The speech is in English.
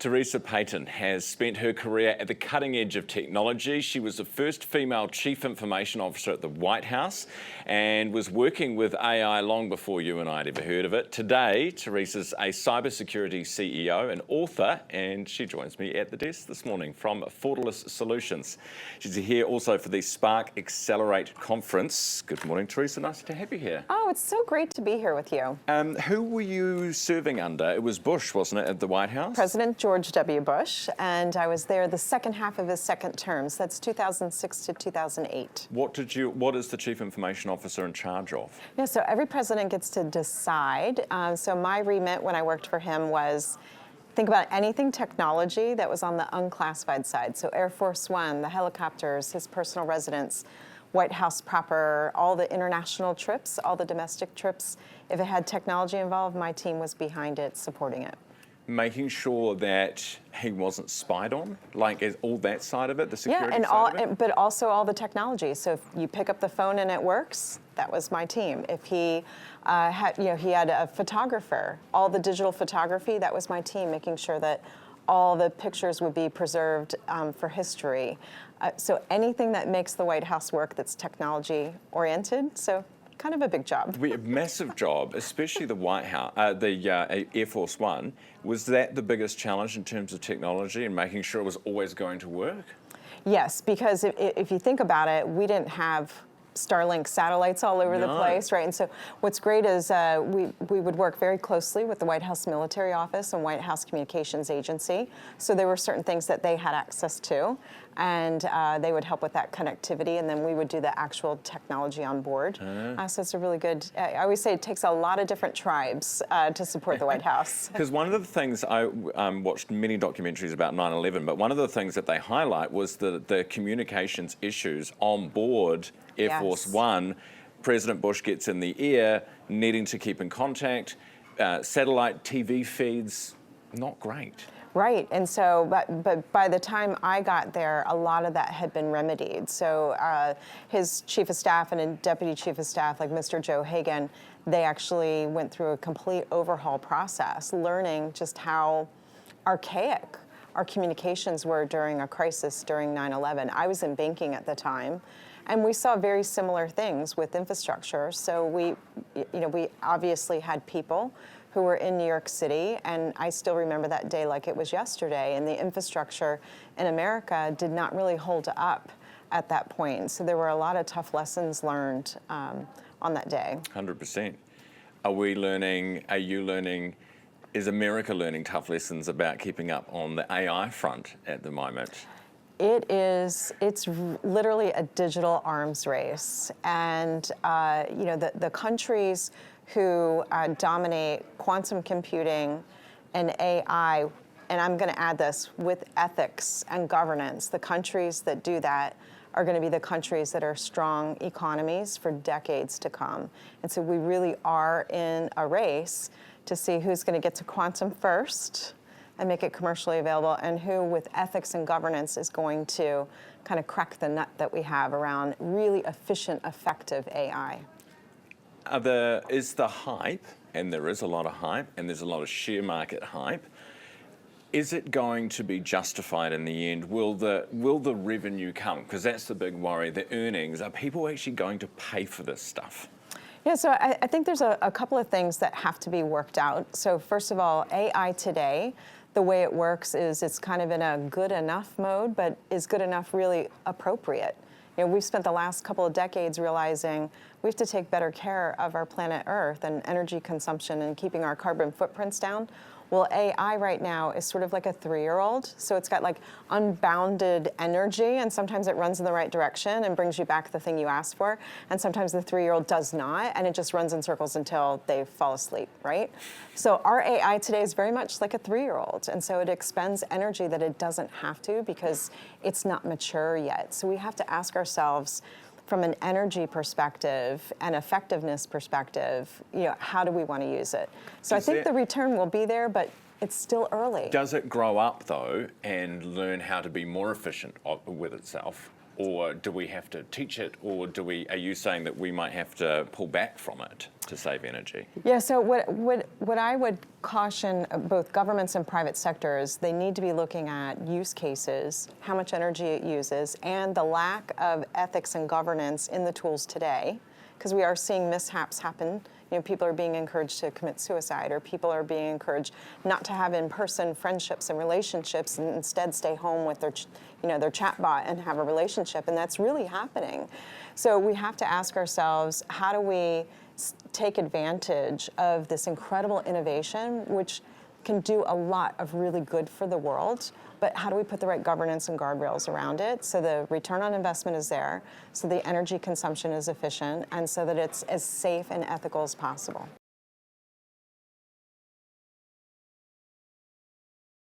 Theresa Payton has spent her career at the cutting edge of technology. She was the first female Chief Information Officer at the White House and was working with AI long before you and I had ever heard of it. Today, Theresa's a cybersecurity CEO and author, and she joins me at the desk this morning from Fortalus Solutions. She's here also for the Spark Accelerate conference. Good morning, Theresa. Nice to have you here. Oh, it's so great to be here with you. Who were you serving under? It was Bush, wasn't it, at the White House? President George W. Bush, and I was there the second half of his second term. So that's 2006 to 2008. What is the Chief Information Officer in charge of? Yeah, so every president gets to decide. So my remit when I worked for him was think about anything technology that was on the unclassified side. So Air Force One, the helicopters, his personal residence, White House proper, all the international trips, all the domestic trips. If it had technology involved, my team was behind it, supporting it. Making sure that he wasn't spied on, like is all that side of it, the security and side of it? But also all the technology. So if you pick up the phone and it works, that was my team. If he he had a photographer, all the digital photography, that was my team, making sure that all the pictures would be preserved for history. So anything that makes the White House work that's technology oriented. So kind of a big job. A massive job, especially the White House, the Air Force One. Was that the biggest challenge in terms of technology and making sure it was always going to work? Yes, because if you think about it, we didn't have Starlink satellites all over the place, right? And so what's great is we would work very closely with the White House Military Office and White House Communications Agency. So there were certain things that they had access to, and they would help with that connectivity, and then we would do the actual technology on board. So it's a really good, I always say it takes a lot of different tribes to support the White House. Because one of the things, I watched many documentaries about 9/11, but one of the things that they highlight was the communications issues on board Air Force One. President Bush gets in the air, needing to keep in contact, satellite TV feeds, not great. Right, and so, but by the time I got there, a lot of that had been remedied. So his chief of staff and a deputy chief of staff, like Mr. Joe Hagan, they actually went through a complete overhaul process, learning just how archaic our communications were during a crisis during 9/11. I was in banking at the time, and we saw very similar things with infrastructure. So we obviously had people who were in New York City, and I still remember that day like it was yesterday, and the infrastructure in America did not really hold up at that point. So there were a lot of tough lessons learned on that day. 100%. Are you learning, is America learning tough lessons about keeping up on the AI front at the moment? It's literally a digital arms race. And the countries who dominate quantum computing and AI, and I'm going to add this, with ethics and governance, the countries that do that are going to be the countries that are strong economies for decades to come. And so we really are in a race to see who's going to get to quantum first and make it commercially available, and who with ethics and governance is going to kind of crack the nut that we have around really efficient, effective AI. Is the hype, and there is a lot of hype, and there's a lot of share market hype, is it going to be justified in the end? Will the revenue come? Because that's the big worry, the earnings. Are people actually going to pay for this stuff? Yeah, so I think there's a couple of things that have to be worked out. So first of all, AI today, the way it works is it's kind of in a good enough mode, but is good enough really appropriate? We've spent the last couple of decades realizing we have to take better care of our planet Earth and energy consumption and keeping our carbon footprints down. Well, AI right now is sort of like a 3-year-old. So it's got like unbounded energy, and sometimes it runs in the right direction and brings you back the thing you asked for. And sometimes the 3-year-old does not, and it just runs in circles until they fall asleep, right? So our AI today is very much like a 3-year-old. And so it expends energy that it doesn't have to because it's not mature yet. So we have to ask ourselves, from an energy perspective and effectiveness perspective, how do we want to use it? So I think the return will be there, but it's still early. Does it grow up, though, and learn how to be more efficient with itself? or do we have to teach it, or are you saying that we might have to pull back from it to save energy? Yeah, so what I would caution both governments and private sectors, they need to be looking at use cases, how much energy it uses, and the lack of ethics and governance in the tools today, because we are seeing mishaps happen. You know, people are being encouraged to commit suicide, or people are being encouraged not to have in-person friendships and relationships, and instead stay home with their, their chatbot and have a relationship, and that's really happening. So we have to ask ourselves, how do we take advantage of this incredible innovation, which can do a lot of really good for the world, but how do we put the right governance and guardrails around it so the return on investment is there, so the energy consumption is efficient, and so that it's as safe and ethical as possible?